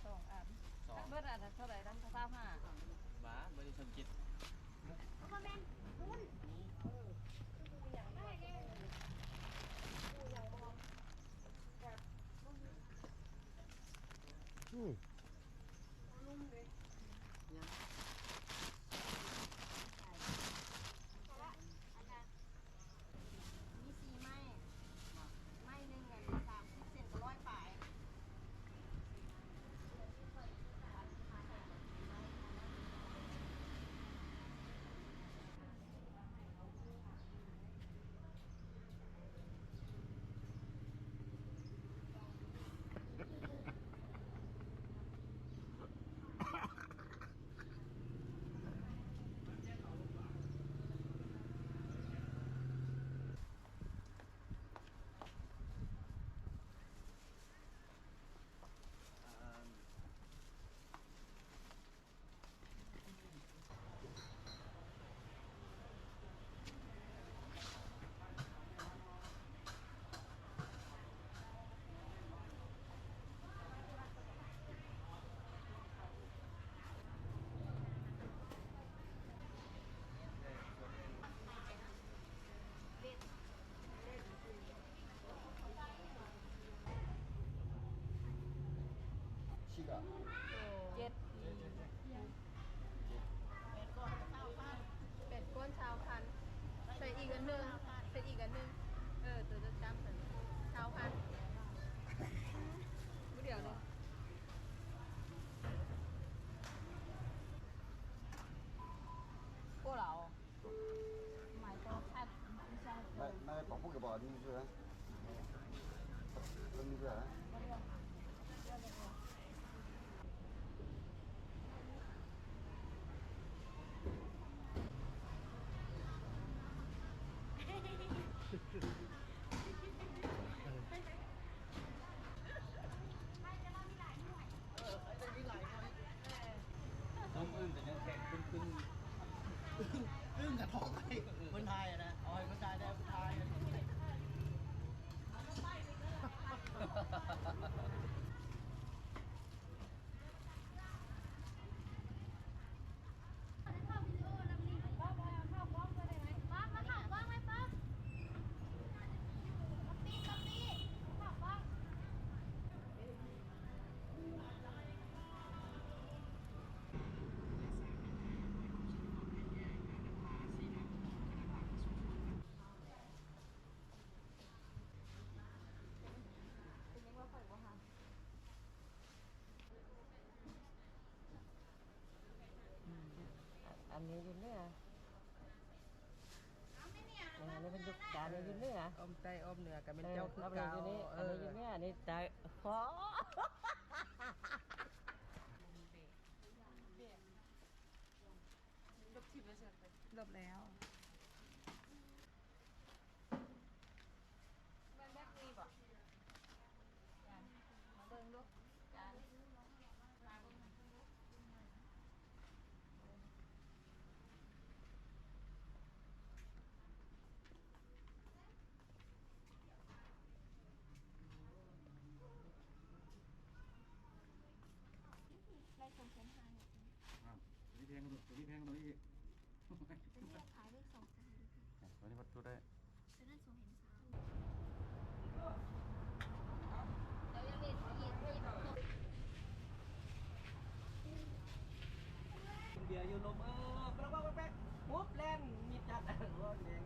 2 อันเบิดอันเท่าไหร่ตั้ง25บ้าบริษัทจิตพ่อแม่คุณกูอย่างได้แน่กูอย่างมองแบบนุ่มเลยมี4 ไม้ไม้หนึ่งกัน30 เซนก็100 ปลาย7 7เป็ดก้นชาวพันใส่อีกอันนึงใส่อีกอันนึงตัวจะจำสันชาวพันไม่เดี๋ยวเลยพวกเราหมายก็ชัดไม่ใช่ nay bóng cái bò đi chưa đi chưa hảต้องอึ้งแต่ยังแข็งตึงอึ้งกับท้องไปคนไทยนะอ๋อคนไทยได้คนไทยอันนี้ยืนเนื้ออันนี้เป็นยุกจานนี้ยืนเนื้อ อมใจอมเนื้อกันเป็นเจ้าคือเก่า อันนี้ยืนเนื้ออันนี้ใจขอลบทิพย์ไปเสร็จลบแล้วมันแบบนี้ป่ะมาเบิ่งลูกจานมาเบิ่งไล่2 แสน 5ตัวนี้แพงกันตัวนี้แพงกันตัวนี้อีก เป็นเรียกขายได้2 แสน ตัวนี้วัดตัวได้ จะนั่น2 เห็นเรายังเรียนเย็นเบียร์อยู่นมแป๊กปุ๊บแล่นมีจัดอะไรวะเนี่ย